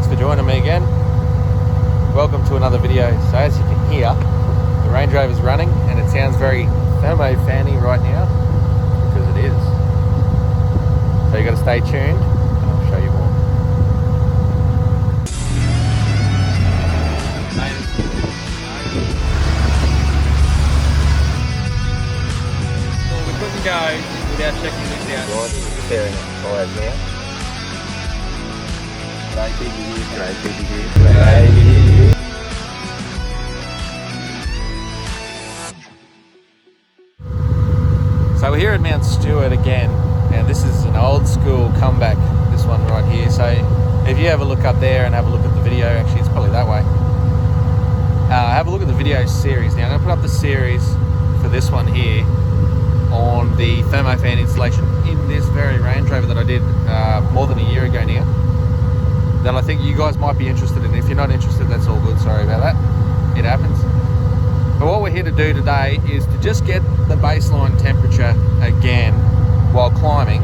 thanks for joining me again. Welcome to another video. So as you can hear, the Range Rover is running and it sounds very thermofan-y right now because it is. So you got to stay tuned and I'll show you more. Well, we couldn't go without checking this out. Right, staring at the tyres now. So we're here at Mount Stewart again, and this is an old school comeback, this one right here. So if you have a look up there and have a look at the video, actually it's probably that way. Have a look at the video series. Now I'm going to put up the series for this one here on the Thermofan installation in this very Range Rover that I did more than a year ago now. That I think you guys might be interested in. If you're not interested, that's all good, sorry about that. It happens. But what we're here to do today is to just get the baseline temperature again while climbing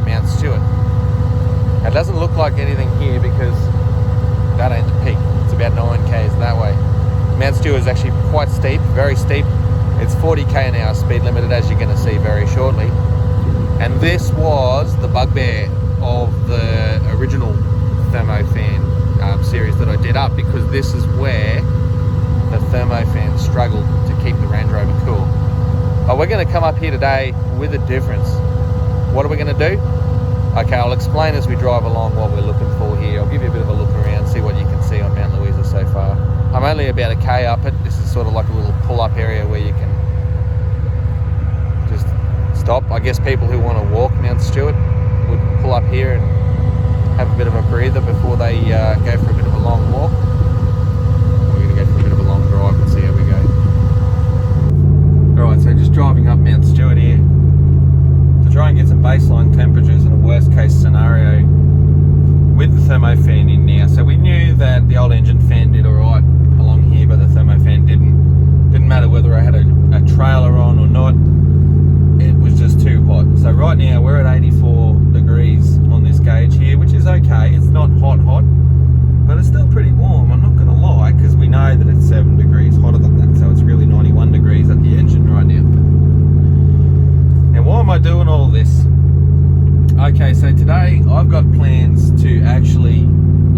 Mount Stewart. It doesn't look like anything here because that ain't the peak. It's about 9 k's that way. Mount Stewart is actually quite steep, very steep. It's 40 k an hour speed limited, as you're going to see very shortly. And this was the bugbear of the original Thermofan series that I did up, because this is where the Thermofan struggled to keep the Range Rover cool. But we're going to come up here today with a difference. What are we going to do? Okay, I'll explain as we drive along what we're looking for here. I'll give you a bit of a look around, see what you can see on Mount Louisa so far. I'm only about a k up it. This is sort of like a little pull-up area where you can just stop. I guess people who want to walk Mount Stewart would pull up here and have a bit of a breather before they go for a bit of a long walk. We're going to go for a bit of a long drive and see how we go. Alright, so just driving up Mount Stewart here to try and get some baseline temperatures in a worst case scenario with the Thermofan in now. So we knew that the old engine fan did alright along here, but the Thermofan didn't matter whether I had a trailer on or not. It was just too hot. So right now we're at 84 degrees on this gauge here, which is okay. It's not hot, but it's still pretty warm. I'm not going to lie, because we know that it's 7 degrees hotter than that. So it's really 91 degrees at the engine right now. And why am I doing all this? Okay, so today I've got plans to actually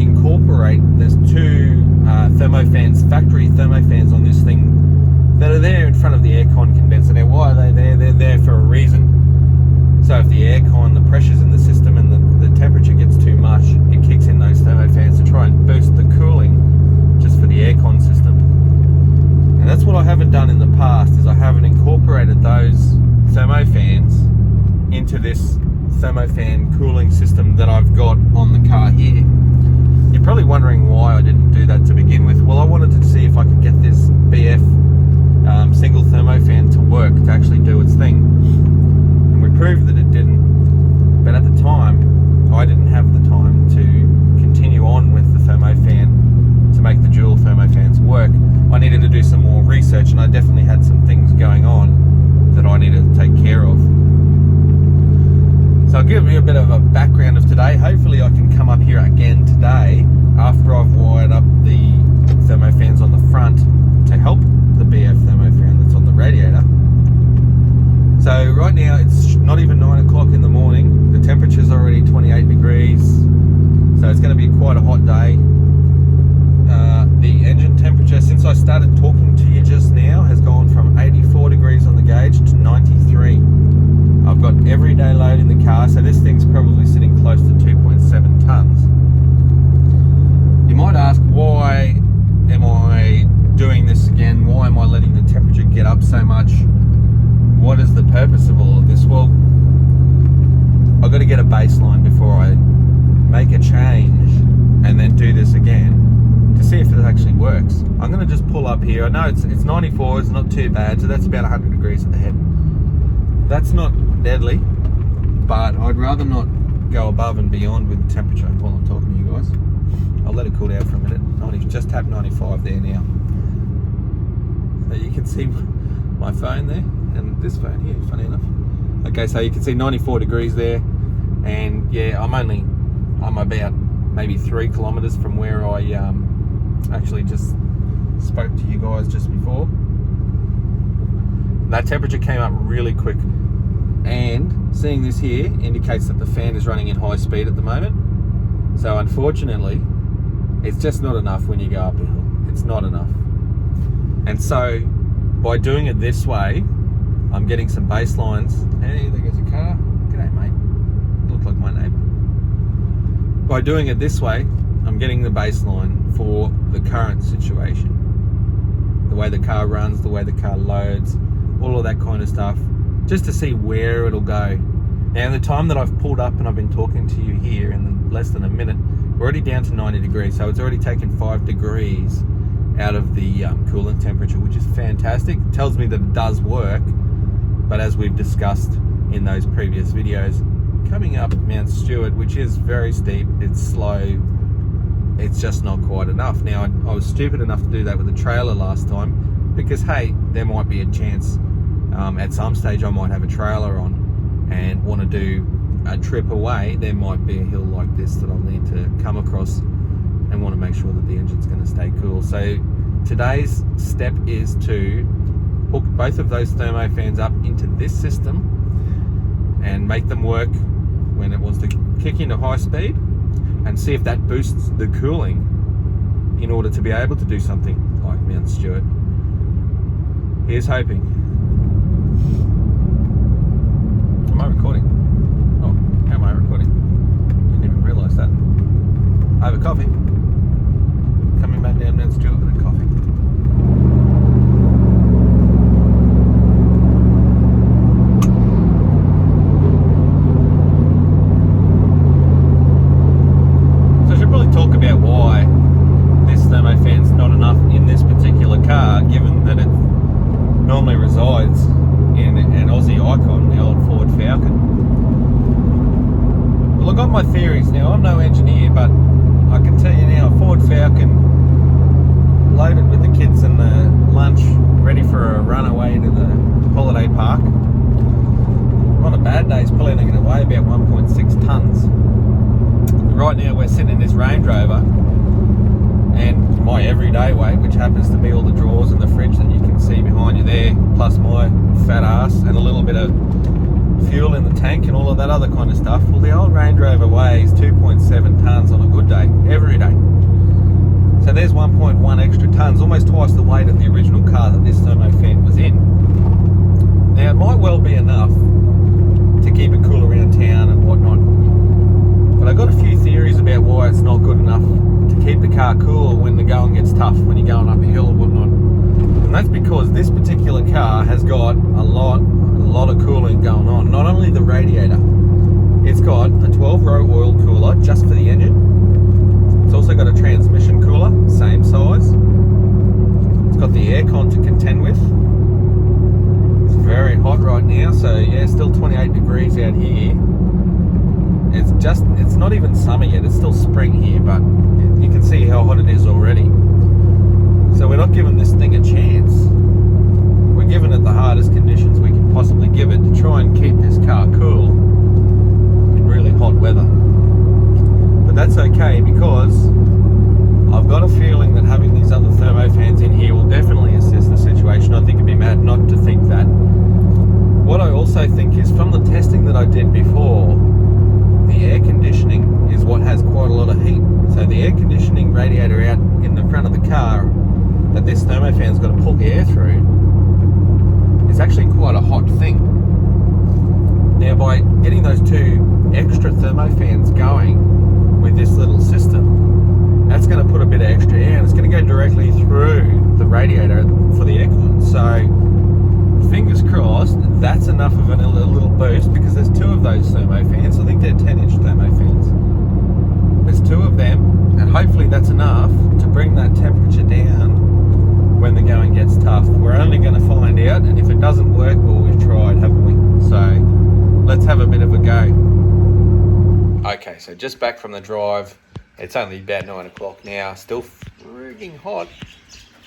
incorporate, there's two Thermofans, factory Thermofans on this thing that are there in front of the aircon condenser. Now why are they there? They're there for a reason. So if the aircon, the pressures in the system and the temperature gets too much, it kicks in those Thermofans to try and boost the cooling just for the aircon system. And that's what I haven't done in the past, is I haven't incorporated those Thermofans into this Thermofan cooling system that I've got on the car here. You're probably wondering why I didn't do that to begin with. Well, I wanted to see if I could get this BF single Thermofan to work, to actually do its thing. And we proved that it didn't. But at the time, I didn't have the time to continue on with the Thermofan to make the dual Thermofans work. I needed to do some more research, and I definitely had some things going on that I needed to take care of. So I'll give you a bit of a background of today. Hopefully I can come up here again today after I've wired up the Thermofans on the front to help the BF Thermofan that's on the radiator. So right now it's not even 9 o'clock in the morning. The temperature's already 28 degrees. So it's going to be quite a hot day. The engine temperature, since I started talking to you just now, has gone from 84 degrees on the gauge to 93. I've got everyday load in the car, so this thing's probably sitting close to 2.7 tons. You might ask, why am I doing this again? Why am I letting the temperature get up so much? What is the purpose of all of this? Well, I've got to get a baseline before I make a change and then do this again to see if it actually works. I'm going to just pull up here. I know it's 94, it's not too bad, so that's about 100 degrees at the head. That's not deadly, but I'd rather not go above and beyond with the temperature while I'm talking to you guys. I'll let it cool down for a minute. Just tapped 95 there now. So you can see my phone there, and this phone here, funny enough. Okay, so you can see 94 degrees there, and yeah, I'm about maybe 3 kilometers from where I actually just spoke to you guys just before. That temperature came up really quick, and seeing this here indicates that the fan is running in high speed at the moment. So unfortunately, it's just not enough when you go up a hill. It's not enough. And so by doing it this way, I'm getting some baselines. Hey, there goes a car. G'day, mate. You look like my neighbour. By doing it this way, I'm getting the baseline for the current situation. The way the car runs, the way the car loads, all of that kind of stuff, just to see where it'll go. Now, in the time that I've pulled up and I've been talking to you here in less than a minute, we're already down to 90 degrees, so it's already taken 5 degrees out of the coolant temperature, which is fantastic. It tells me that it does work, but as we've discussed in those previous videos, coming up Mount Stewart, which is very steep, it's slow, it's just not quite enough. Now, I was stupid enough to do that with the trailer last time, because hey, there might be a chance at some stage I might have a trailer on and want to do a trip away. There might be a hill like this that I'll need to come across and want to make sure that the engine's going to stay cool. So today's step is to hook both of those thermofans up into this system and make them work when it wants to kick into high speed, and see if that boosts the cooling in order to be able to do something like Mount Stewart. Here's hoping. Am I recording? Oh, how am I recording? Didn't even realise that. I have a coffee. Coming back down Mount Stewart with a coffee. So I should probably talk about why this thermofan's not enough in this particular car, given that it normally resides in an Aussie icon, the old Ford Falcon. Well, I've got my theories now. I'm no engineer, but I can tell you now, a Ford Falcon loaded with the kids and the lunch, ready for a run away to the holiday park. On a bad day, it's probably only going to weigh about 1.6 tonnes. Right now we're sitting in this Range Rover, and my everyday weight, which happens to be all the drawers in the fridge that you can see behind you there, plus my fat ass and a little bit of fuel in the tank and all of that other kind of stuff. Well, the old Range Rover weighs 2.7 tonnes on a good day, every day. So there's 1.1 extra tonnes, almost twice the weight of the original car that this thermofan was in. Now, it might well be enough to keep it cool around town and whatnot, but I've got a few theories about why it's not good enough to keep the car cool when the going gets tough, when you're going up a hill or whatnot. And that's because this particular car has got a lot of cooling going on. Not only the radiator, it's got a 12-row oil cooler just for the engine. It's also got a transmission cooler, same size. It's got the aircon to contend with. It's very hot right now, so yeah, still 28 degrees out here. It's not even summer yet, it's still spring here, but you can see how hot it is already. So we're not giving this thing a chance. We're giving it the hardest conditions we can possibly give it to try and keep this car cool in really hot weather. But that's okay, because I've got a feeling that having these other thermofans in here will definitely assist the situation. I think it'd be mad not to think that. What I also think is, from the testing that I did before, the air conditioning is what has quite a lot of heat. So the air conditioning radiator out in the front of the car that this thermofan's got to pull the air through is actually quite a hot thing. Now, by getting those 2 extra thermofans going with this little system, that's going to put a bit of extra air, and it's going to go directly through the radiator for the aircon. So fingers crossed that's enough of a little boost, because there's 2 of those thermofans. I think they're 10-inch thermofans. There's 2 of them, and hopefully that's enough to bring that temperature down when the going gets tough. We're only going to find out, and if it doesn't work, well, we've tried, haven't we? So let's have a bit of a go. Okay, so just back from the drive. It's only about 9 o'clock now, still frigging hot.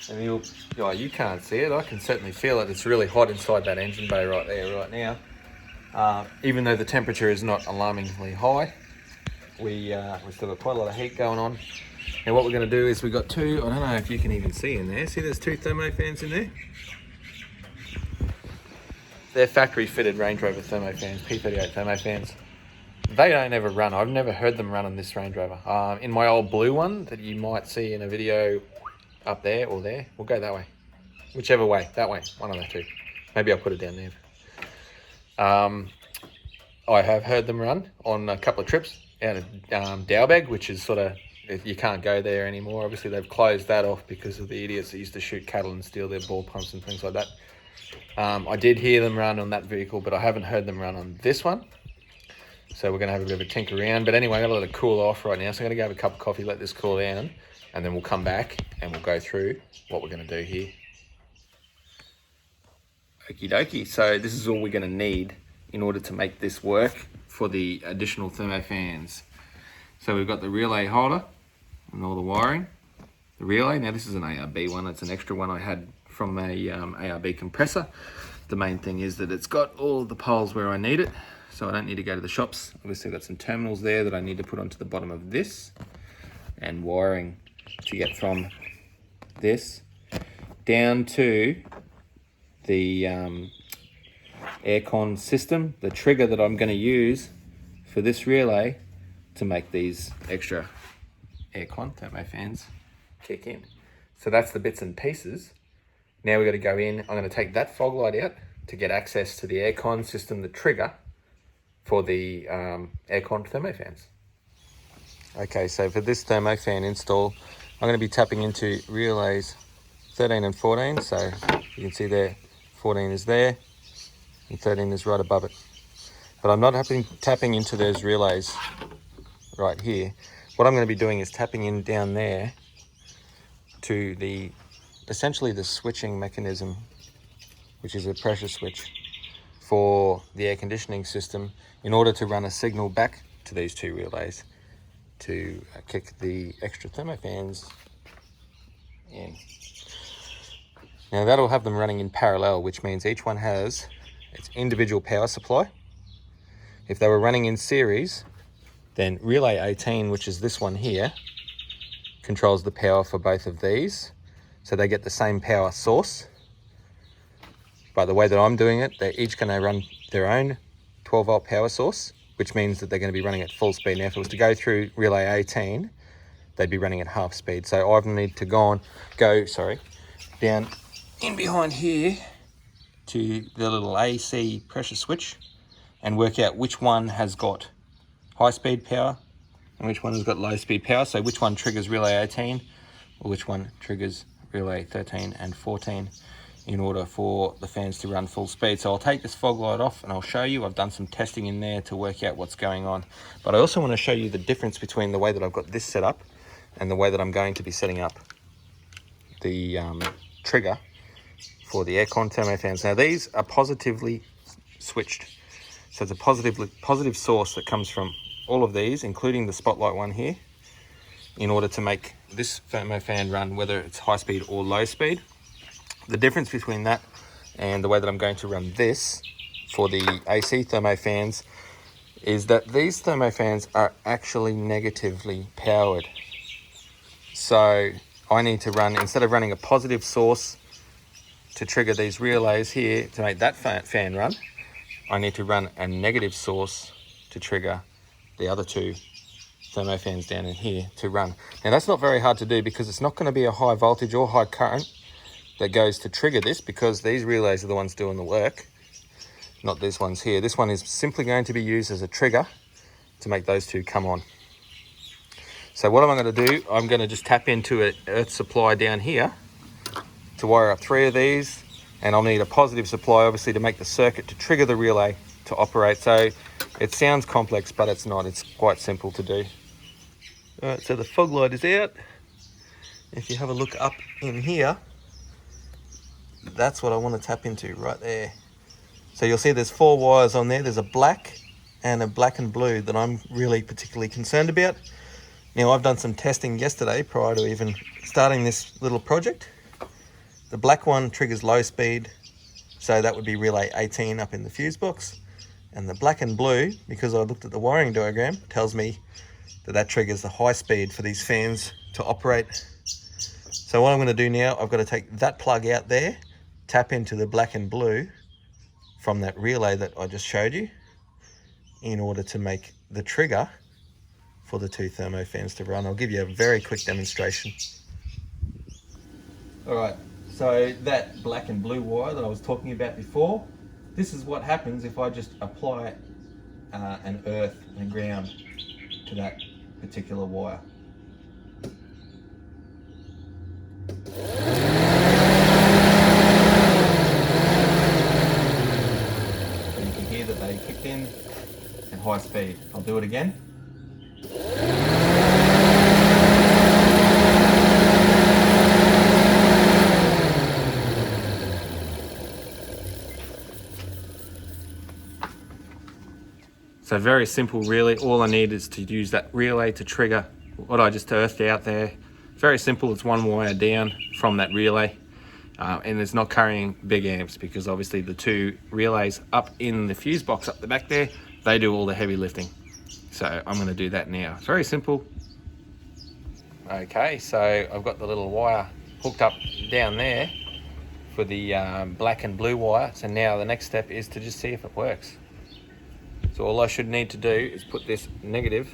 And you can't see it, I can certainly feel it. It's really hot inside that engine bay right there, right now. Even though the temperature is not alarmingly high. we still got quite a lot of heat going on. Now what we're going to do is we've got two, I don't know if you can even see in there, see there's two thermofans in there? They're factory fitted Range Rover thermofans, P38 thermofans. They don't ever run. I've never heard them run on this Range Rover. In my old blue one that you might see in a video up there or there, we'll go that way. Whichever way, that way, one of the two. Maybe I'll put it down there. I have heard them run on a couple of trips out of Dowbeg, which is sort of, you can't go there anymore. Obviously they've closed that off because of the idiots that used to shoot cattle and steal their ball pumps and things like that. I did hear them run on that vehicle, but I haven't heard them run on this one. So we're going to have a bit of a tinker around. But anyway, I'm going to let it cool off right now. So I'm going to go have a cup of coffee, let this cool down, and then we'll come back and we'll go through what we're going to do here. Okie dokie. So this is all we're going to need in order to make this work for the additional thermofans. So we've got the relay holder and all the wiring. The relay, now this is an ARB one. It's an extra one I had from a ARB compressor. The main thing is that it's got all the poles where I need it. So I don't need to go to the shops. Obviously I've got some terminals there that I need to put onto the bottom of this, and wiring to get from this down to the aircon system, the trigger that I'm going to use for this relay to make these extra aircon thermofans kick in. So that's the bits and pieces. Now we've got to go in. I'm going to take that fog light out to get access to the aircon system, the trigger for the aircon thermofans. Okay, so for this thermofan install, I'm going to be tapping into relays 13 and 14. So you can see there, 14 is there and 13 is right above it. But I'm not tapping into those relays right here. What I'm going to be doing is tapping in down there to the essentially the switching mechanism, which is a pressure switch for the air conditioning system, in order to run a signal back to these two relays to kick the extra thermofans in. Now that'll have them running in parallel, which means each one has its individual power supply. If they were running in series, then relay 18, which is this one here, controls the power for both of these. So they get the same power source. But the way that I'm doing it, they're each going to run their own 12 volt power source, which means that they're going to be running at full speed. Now if it was to go through relay 18, they'd be running at half speed. So I need to go down in behind here to the little AC pressure switch and work out which one has got high speed power and which one has got low speed power. So which one triggers relay 18 or which one triggers relay 13 and 14 in order for the fans to run full speed. So I'll take this fog light off and I'll show you. I've done some testing in there to work out what's going on. But I also want to show you the difference between the way that I've got this set up and the way that I'm going to be setting up the trigger for the aircon thermofans. Now these are positively switched. So it's a positive source that comes from all of these, including the spotlight one here, in order to make this thermofan run, whether it's high speed or low speed. The difference between that and the way that I'm going to run this for the AC thermofans is that these thermofans are actually negatively powered. So I need to run, instead of running a positive source to trigger these relays here to make that fan run, I need to run a negative source to trigger the other two thermofans down in here to run. Now that's not very hard to do because it's not going to be a high voltage or high current that goes to trigger this, because these relays are the ones doing the work, not these ones here. This one is simply going to be used as a trigger to make those two come on. So what am I going to do? I'm going to just tap into an earth supply down here to wire up 3 of these, and I'll need a positive supply obviously to make the circuit to trigger the relay to operate. So it sounds complex, but it's not. It's quite simple to do. All right, so the fog light is out. If you have a look up in here, that's what I want to tap into right there. So you'll see there's 4 wires on there. There's a black and a black and blue that I'm really particularly concerned about. Now I've done some testing yesterday prior to even starting this little project. The black one triggers low speed, so that would be relay 18 up in the fuse box. And the black and blue, because I looked at the wiring diagram, tells me that triggers the high speed for these fans to operate. So what I'm going to do now, I've got to take that plug out there, tap into the black and blue from that relay that I just showed you in order to make the trigger for the two thermofans to run. I'll give you a very quick demonstration. All right, so that black and blue wire that I was talking about before, this is what happens if I just apply an earth and ground to that particular wire. So you can hear that they kicked in at high speed. I'll do it again. So very simple really, all I need is to use that relay to trigger what I just earthed out there. Very simple, it's one wire down from that relay and it's not carrying big amps because obviously the two relays up in the fuse box up the back there, they do all the heavy lifting. So I'm going to do that now, very simple. Okay, so I've got the little wire hooked up down there for the black and blue wire. So now the next step is to just see if it works. So all I should need to do is put this negative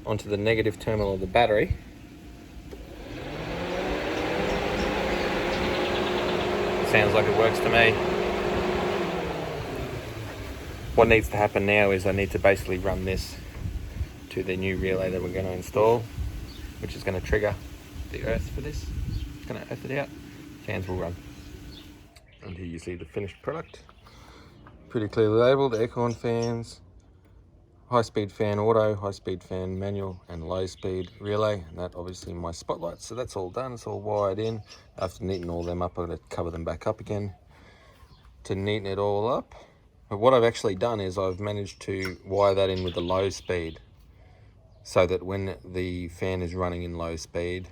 onto the negative terminal of the battery. Sounds like it works to me. What needs to happen now is I need to basically run this to the new relay that we're going to install, which is going to trigger the earth for this. It's going to earth it out, fans will run. And here you see the finished product. Pretty clearly labelled, aircon fans, high speed fan auto, high speed fan manual, and low speed relay. And that obviously my spotlights. So that's all done, it's all wired in. After neatening all them up, I'm going to cover them back up again to neaten it all up. But what I've actually done is I've managed to wire that in with the low speed so that when the fan is running in low speed,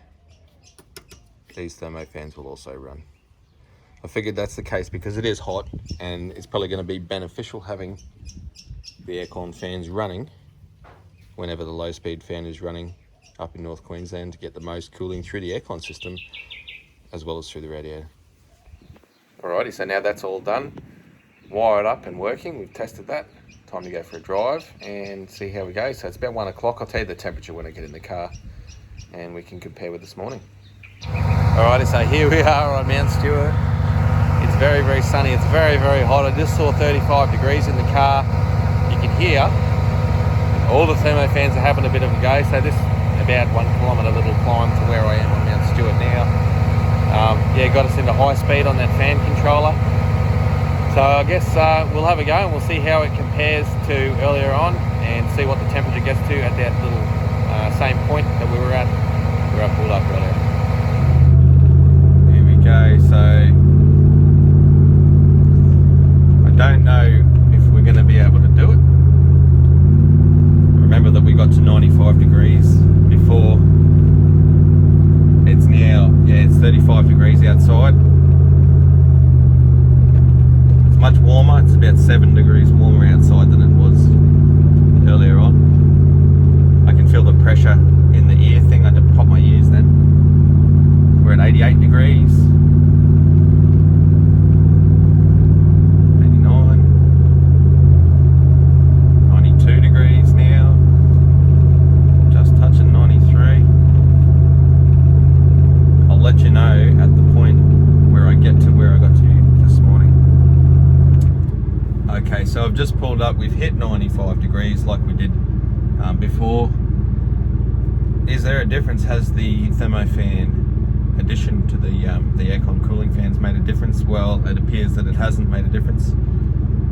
these thermofans will also run. I figured that's the case because it is hot and it's probably going to be beneficial having the aircon fans running whenever the low speed fan is running up in North Queensland to get the most cooling through the aircon system as well as through the radiator. Alrighty, so now that's all done, wired up and working. We've tested that. Time to go for a drive and see how we go. So it's about 1 o'clock. I'll tell you the temperature when I get in the car and we can compare with this morning. Alrighty, so here we are on Mount Stewart. It's very, very sunny. It's very, very hot. I just saw 35 degrees in the car. You can hear all the thermofans are having a bit of a go. So this about 1 kilometre little climb to where I am on Mount Stewart now. Yeah, got us into high speed on that fan controller. So I guess we'll have a go and we'll see how it compares to earlier on and see what the temperature gets to at that little same point that we were at where I pulled up earlier. Here we go. So I don't know if we're going to be able to do it. Remember that we got to 95 degrees before. It's now, yeah, it's 35 degrees outside. It's much warmer. It's about 7 degrees warmer outside than it was earlier on. I can feel the pressure in the ear thing. I had to pop my ears then. We're at 88 degrees. 92 degrees now, just touching 93. I'll let you know at the point where I get to where I got to this morning. Okay, so I've just pulled up, we've hit 95 degrees like we did before. Is there a difference? Has the thermofan addition to the aircon cooling fans made a difference? Well, it appears that it hasn't made a difference,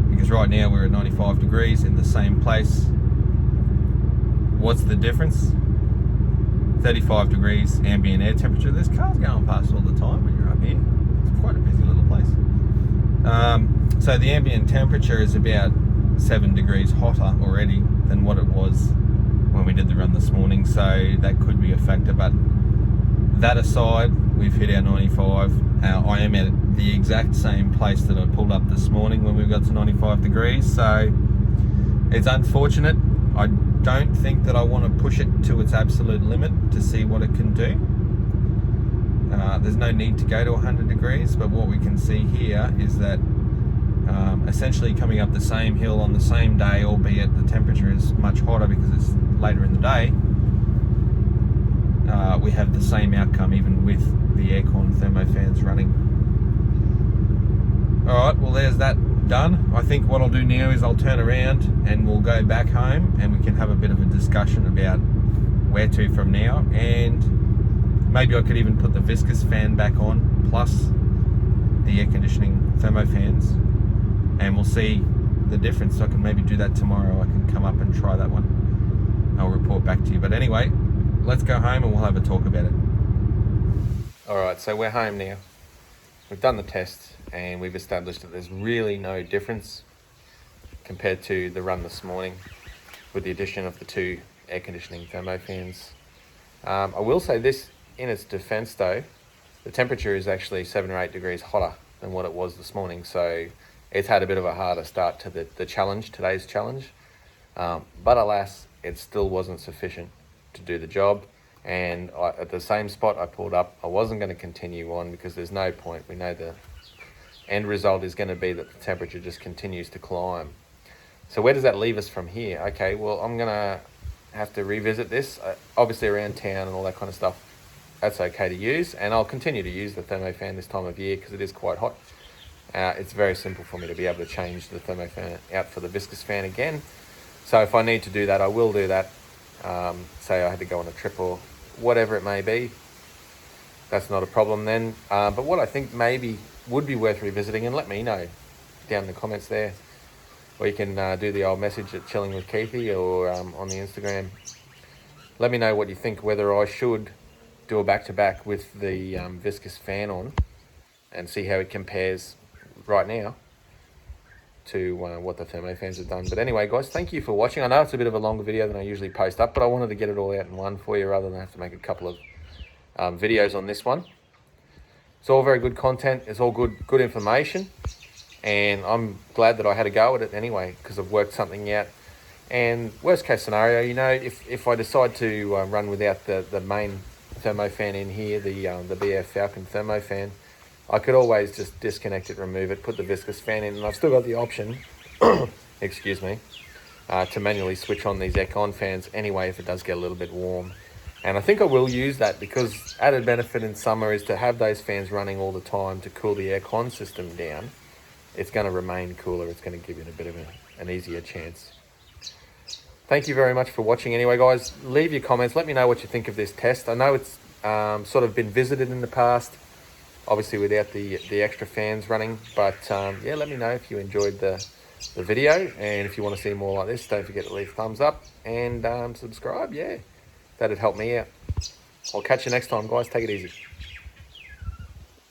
because right now we're at 95 degrees in the same place. What's the difference? 35 degrees ambient air temperature. There's cars going past all the time when you're up here. It's quite a busy little place. So the ambient temperature is about 7 degrees hotter already than what it was when we did the run this morning, so that could be a factor. But that aside, we've hit our 95. I am at the exact same place that I pulled up this morning when we got to 95 degrees, so it's unfortunate. I don't think that I want to push it to its absolute limit to see what it can do. There's no need to go to 100 degrees, but what we can see here is that essentially coming up the same hill on the same day, albeit the temperature is much hotter because it's later in the day, we have the same outcome even with the aircon thermofans running. Alright, well there's that done. I think what I'll do now is I'll turn around and we'll go back home and we can have a bit of a discussion about where to from now, and maybe I could even put the viscous fan back on plus the air conditioning thermofans, and we'll see the difference. So I can maybe do that tomorrow. I can come up and try that one. I'll report back to you. But anyway, let's go home and we'll have a talk about it. Alright, so we're home now. We've done the test and we've established that there's really no difference compared to the run this morning with the addition of the 2 air conditioning thermofans. I will say this in its defense though, the temperature is actually 7 or 8 degrees hotter than what it was this morning, so it's had a bit of a harder start to the challenge, today's challenge. But alas, it still wasn't sufficient to do the job. And at the same spot I pulled up, I wasn't going to continue on because there's no point. We know the end result is going to be that the temperature just continues to climb. So where does that leave us from here? Okay, well, I'm going to have to revisit this. Obviously around town and all that kind of stuff, that's okay to use. And I'll continue to use the thermofan this time of year because it is quite hot. It's very simple for me to be able to change the thermofan out for the viscous fan again. So if I need to do that, I will do that. Say I had to go on a trip or whatever it may be, that's not a problem then. But what I think maybe would be worth revisiting, and let me know down in the comments there, or you can do the old message at Chilling with Keithy or on the Instagram. Let me know what you think, whether I should do a back-to-back with the viscous fan on and see how it compares right now to what the thermofans have done. But anyway, guys, thank you for watching. I know it's a bit of a longer video than I usually post up, but I wanted to get it all out in one for you rather than have to make a couple of videos on this one. It's all very good content. It's all good information, and I'm glad that I had a go at it anyway because I've worked something out. And worst case scenario, you know, if I decide to run without the main thermofan in here, the BF Falcon thermofan, I could always just disconnect it, remove it, put the viscous fan in, and I've still got the option, excuse me, to manually switch on these aircon fans anyway if it does get a little bit warm. And I think I will use that because added benefit in summer is to have those fans running all the time to cool the aircon system down. It's going to remain cooler. It's going to give it a bit of an easier chance. Thank you very much for watching anyway, guys. Leave your comments. Let me know what you think of this test. I know it's sort of been visited in the past, obviously without the extra fans running, but yeah, let me know if you enjoyed the video, and if you want to see more like this, don't forget to leave a thumbs up and subscribe. Yeah, that'd help me out. I'll catch you next time, guys. Take it easy.